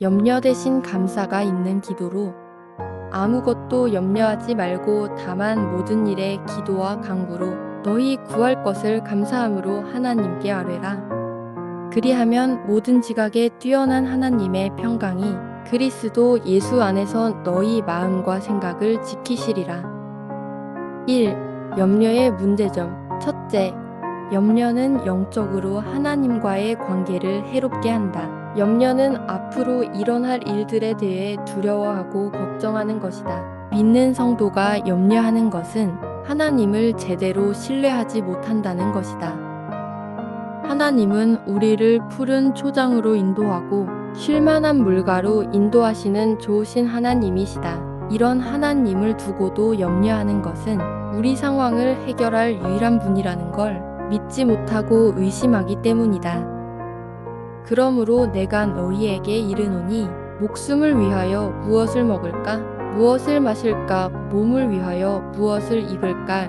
염려 대신 감사가 있는 기도로 아무것도 염려하지 말고 다만 모든 일에 기도와 간구로 너희 구할 것을 감사함으로 하나님께 아뢰라. 그리하면 모든 지각에 뛰어난 하나님의 평강이 그리스도 예수 안에서 너희 마음과 생각을 지키시리라. 1. 염려의 문제점. 첫째, 염려는 영적으로 하나님과의 관계를 해롭게 한다. 염려는 앞으로 일어날 일들에 대해 두려워하고 걱정하는 것이다. 믿는 성도가 염려하는 것은 하나님을 제대로 신뢰하지 못한다는 것이다. 하나님은 우리를 푸른 초장으로 인도하고 쉴만한 물가로 인도하시는 좋으신 하나님이시다. 이런 하나님을 두고도 염려하는 것은 우리 상황을 해결할 유일한 분이라는 걸 믿지 못하고 의심하기 때문이다. 그러므로 내가 너희에게 이르노니 목숨을 위하여 무엇을 먹을까? 무엇을 마실까? 몸을 위하여 무엇을 입을까?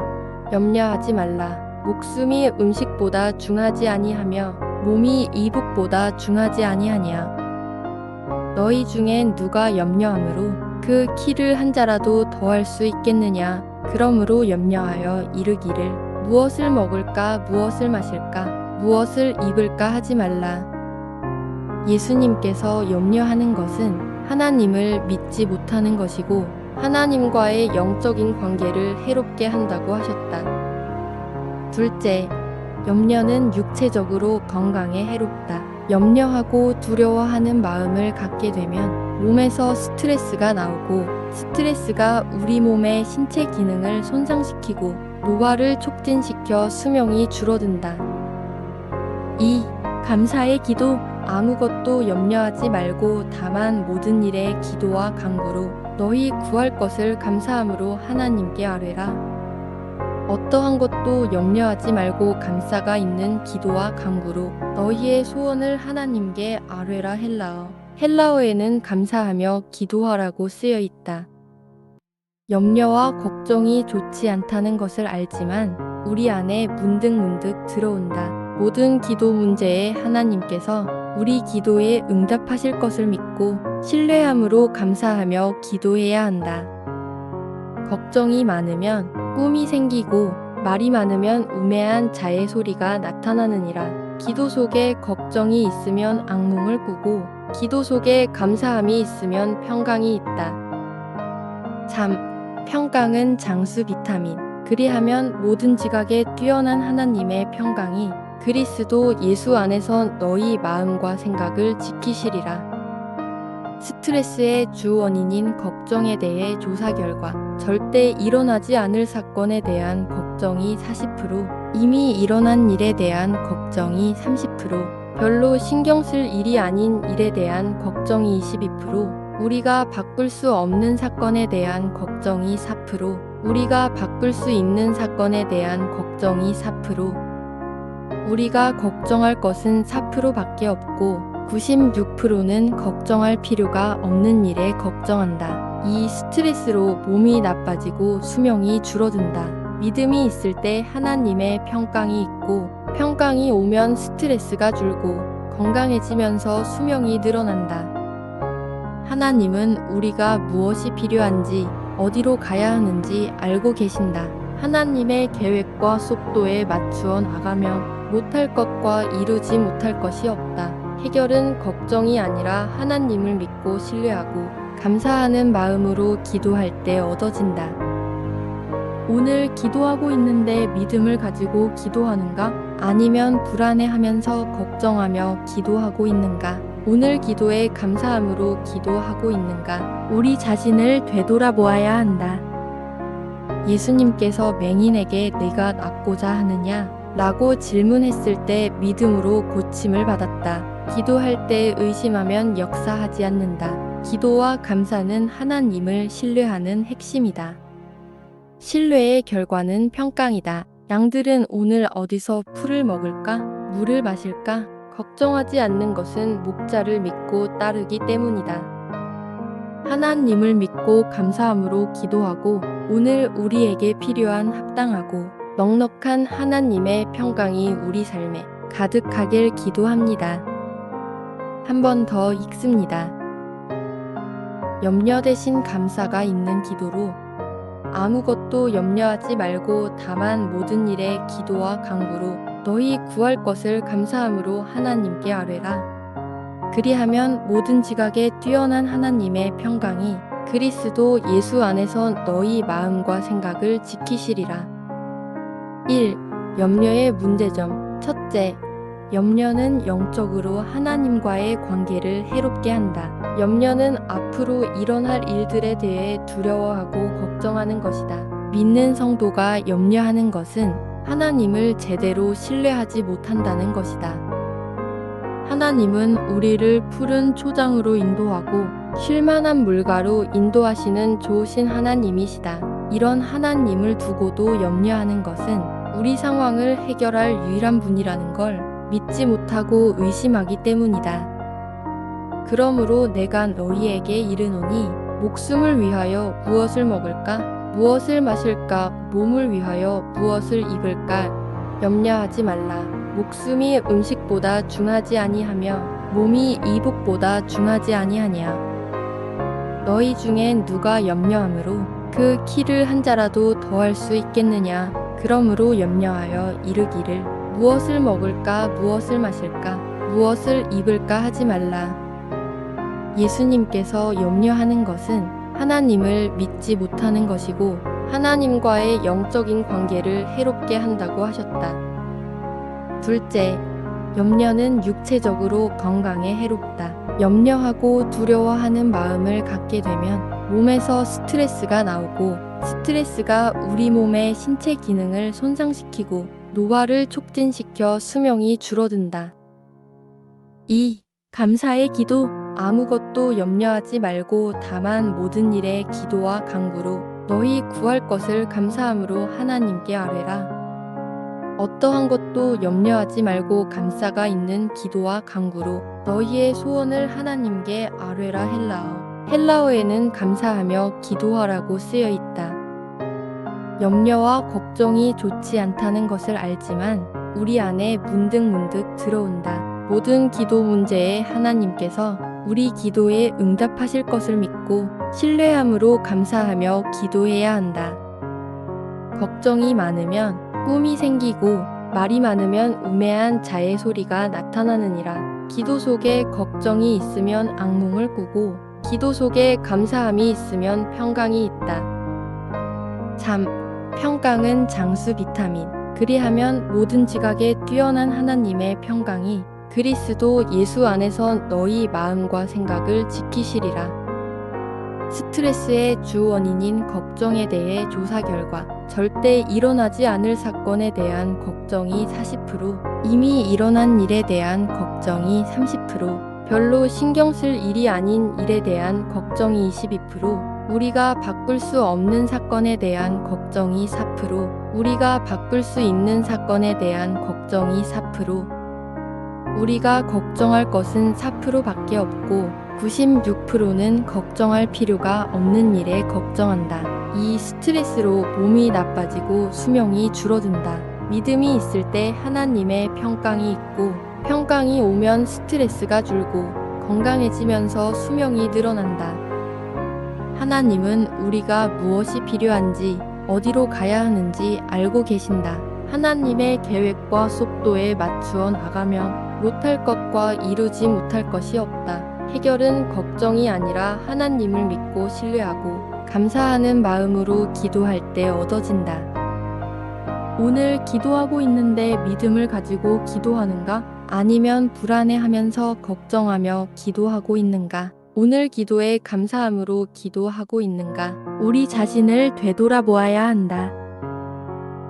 염려하지 말라. 목숨이 음식보다 중하지 아니하며 몸이 이복보다 중하지 아니하냐. 너희 중엔 누가 염려함으로 그 키를 한 자라도 더할 수 있겠느냐. 그러므로 염려하여 이르기를 무엇을 먹을까? 무엇을 마실까? 무엇을 입을까? 하지 말라. 예수님께서 염려하는 것은 하나님을 믿지 못하는 것이고 하나님과의 영적인 관계를 해롭게 한다고 하셨다. 둘째, 염려는 육체적으로 건강에 해롭다. 염려하고 두려워하는 마음을 갖게 되면 몸에서 스트레스가 나오고 스트레스가 우리 몸의 신체 기능을 손상시키고 노화를 촉진시켜 수명이 줄어든다. 2. 감사의 기도. 아무것도 염려하지 말고 다만 모든 일에 기도와 간구로 너희 구할 것을 감사함으로 하나님께 아뢰라. 어떠한 것도 염려하지 말고 감사가 있는 기도와 간구로 너희의 소원을 하나님께 아뢰라. 헬라어에는 감사하며 기도하라고 쓰여 있다. 염려와 걱정이 좋지 않다는 것을 알지만 우리 안에 문득문득 들어온다. 모든 기도 문제에 하나님께서 우리 기도에 응답하실 것을 믿고 신뢰함으로 감사하며 기도해야 한다. 걱정이 많으면 꿈이 생기고 말이 많으면 우매한 자의 소리가 나타나느니라. 기도 속에 걱정이 있으면 악몽을 꾸고 기도 속에 감사함이 있으면 평강이 있다. 3. 평강은 장수 비타민. 그리하면 모든 지각에 뛰어난 하나님의 평강이 그리스도 예수 안에서 너희 마음과 생각을 지키시리라. 스트레스의 주 원인인 걱정에 대해 조사 결과 절대 일어나지 않을 사건에 대한 걱정이 40%, 이미 일어난 일에 대한 걱정이 30%, 별로 신경 쓸 일이 아닌 일에 대한 걱정이 22%, 우리가 바꿀 수 없는 사건에 대한 걱정이 4%, 우리가 바꿀 수 있는 사건에 대한 걱정이 4%, 우리가 걱정할 것은 4%밖에 없고 96%는 걱정할 필요가 없는 일에 걱정한다. 이 스트레스로 몸이 나빠지고 수명이 줄어든다. 믿음이 있을 때 하나님의 평강이 있고 평강이 오면 스트레스가 줄고 건강해지면서 수명이 늘어난다. 하나님은 우리가 무엇이 필요한지 어디로 가야 하는지 알고 계신다. 하나님의 계획과 속도에 맞추어 나가며 못할 것과 이루지 못할 것이 없다. 해결은 걱정이 아니라 하나님을 믿고 신뢰하고 감사하는 마음으로 기도할 때 얻어진다. 오늘 기도하고 있는데 믿음을 가지고 기도하는가? 아니면 불안해하면서 걱정하며 기도하고 있는가? 오늘 기도에 감사함으로 기도하고 있는가? 우리 자신을 되돌아보아야 한다. 예수님께서 맹인에게 네가 낫고자 하느냐? 라고 질문했을 때 믿음으로 고침을 받았다. 기도할 때 의심하면 역사하지 않는다. 기도와 감사는 하나님을 신뢰하는 핵심이다. 신뢰의 결과는 평강이다. 양들은 오늘 어디서 풀을 먹을까? 물을 마실까? 걱정하지 않는 것은 목자를 믿고 따르기 때문이다. 하나님을 믿고 감사함으로 기도하고 오늘 우리에게 필요한 합당하고 넉넉한 하나님의 평강이 우리 삶에 가득하길 기도합니다. 한 번 더 읽습니다. 염려 대신 감사가 있는 기도로 아무것도 염려하지 말고 다만 모든 일에 기도와 간구로 너희 구할 것을 감사함으로 하나님께 아뢰라. 그리하면 모든 지각에 뛰어난 하나님의 평강이 그리스도 예수 안에서 너희 마음과 생각을 지키시리라. 1. 염려의 문제점. 첫째, 염려는 영적으로 하나님과의 관계를 해롭게 한다. 염려는 앞으로 일어날 일들에 대해 두려워하고 걱정하는 것이다. 믿는 성도가 염려하는 것은 하나님을 제대로 신뢰하지 못한다는 것이다. 하나님은 우리를 푸른 초장으로 인도하고 쉴만한 물가로 인도하시는 좋으신 하나님이시다. 이런 하나님을 두고도 염려하는 것은 우리 상황을 해결할 유일한 분이라는 걸 믿지 못하고 의심하기 때문이다. 그러므로 내가 너희에게 이르노니 목숨을 위하여 무엇을 먹을까? 무엇을 마실까? 몸을 위하여 무엇을 입을까? 염려하지 말라. 목숨이 음식보다 중하지 아니하며 몸이 이복보다 중하지 아니하냐. 너희 중엔 누가 염려함으로 그 키를 한 자라도 더할 수 있겠느냐. 그러므로 염려하여 이르기를 무엇을 먹을까, 무엇을 마실까, 무엇을 입을까 하지 말라. 예수님께서 염려하는 것은 하나님을 믿지 못하는 것이고 하나님과의 영적인 관계를 해롭게 한다고 하셨다. 둘째, 염려는 육체적으로 건강에 해롭다. 염려하고 두려워하는 마음을 갖게 되면 몸에서 스트레스가 나오고 스트레스가 우리 몸의 신체 기능을 손상시키고 노화를 촉진시켜 수명이 줄어든다. 2. 감사의 기도. 아무것도 염려하지 말고 다만 모든 일에 기도와 간구로 너희 구할 것을 감사함으로 하나님께 아뢰라. 어떠한 것도 염려하지 말고 감사가 있는 기도와 간구로 너희의 소원을 하나님께 아뢰라. 헬라어에는 감사하며 기도하라고 쓰여 있다. 염려와 걱정이 좋지 않다는 것을 알지만 우리 안에 문득문득 들어온다. 모든 기도 문제에 하나님께서 우리 기도에 응답하실 것을 믿고 신뢰함으로 감사하며 기도해야 한다. 걱정이 많으면 꿈이 생기고 말이 많으면 우매한 자의 소리가 나타나느니라. 기도 속에 걱정이 있으면 악몽을 꾸고 기도 속에 감사함이 있으면 평강이 있다. 3. 평강은 장수 비타민. 그리하면 모든 지각에 뛰어난 하나님의 평강이 그리스도 예수 안에서 너희 마음과 생각을 지키시리라. 스트레스의 주 원인인 걱정에 대해 조사 결과 절대 일어나지 않을 사건에 대한 걱정이 40%, 이미 일어난 일에 대한 걱정이 30%, 별로 신경 쓸 일이 아닌 일에 대한 걱정이 22%, 우리가 바꿀 수 없는 사건에 대한 걱정이 4%, 우리가 바꿀 수 있는 사건에 대한 걱정이 4%, 우리가 걱정할 것은 4%밖에 없고 96%는 걱정할 필요가 없는 일에 걱정한다. 이 스트레스로 몸이 나빠지고 수명이 줄어든다. 믿음이 있을 때 하나님의 평강이 있고 평강이 오면 스트레스가 줄고 건강해지면서 수명이 늘어난다. 하나님은 우리가 무엇이 필요한지 어디로 가야 하는지 알고 계신다. 하나님의 계획과 속도에 맞추어 나가면 못할 것과 이루지 못할 것이 없다. 해결은 걱정이 아니라 하나님을 믿고 신뢰하고 감사하는 마음으로 기도할 때 얻어진다. 오늘 기도하고 있는데 믿음을 가지고 기도하는가? 아니면 불안해하면서 걱정하며 기도하고 있는가? 오늘 기도에 감사함으로 기도하고 있는가? 우리 자신을 되돌아보아야 한다.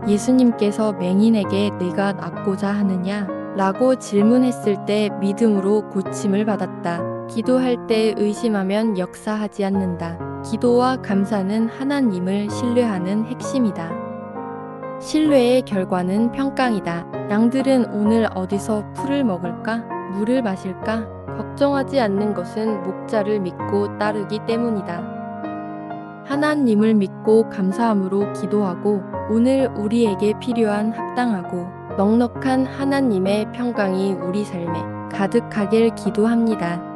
예수님께서 맹인에게 네가 낫고자 하느냐? 라고 질문했을 때 믿음으로 고침을 받았다. 기도할 때 의심하면 역사하지 않는다. 기도와 감사는 하나님을 신뢰하는 핵심이다. 신뢰의 결과는 평강이다. 양들은 오늘 어디서 풀을 먹을까? 물을 마실까? 걱정하지 않는 것은 목자를 믿고 따르기 때문이다. 하나님을 믿고 감사함으로 기도하고 오늘 우리에게 필요한 합당하고 넉넉한 하나님의 평강이 우리 삶에 가득하길 기도합니다.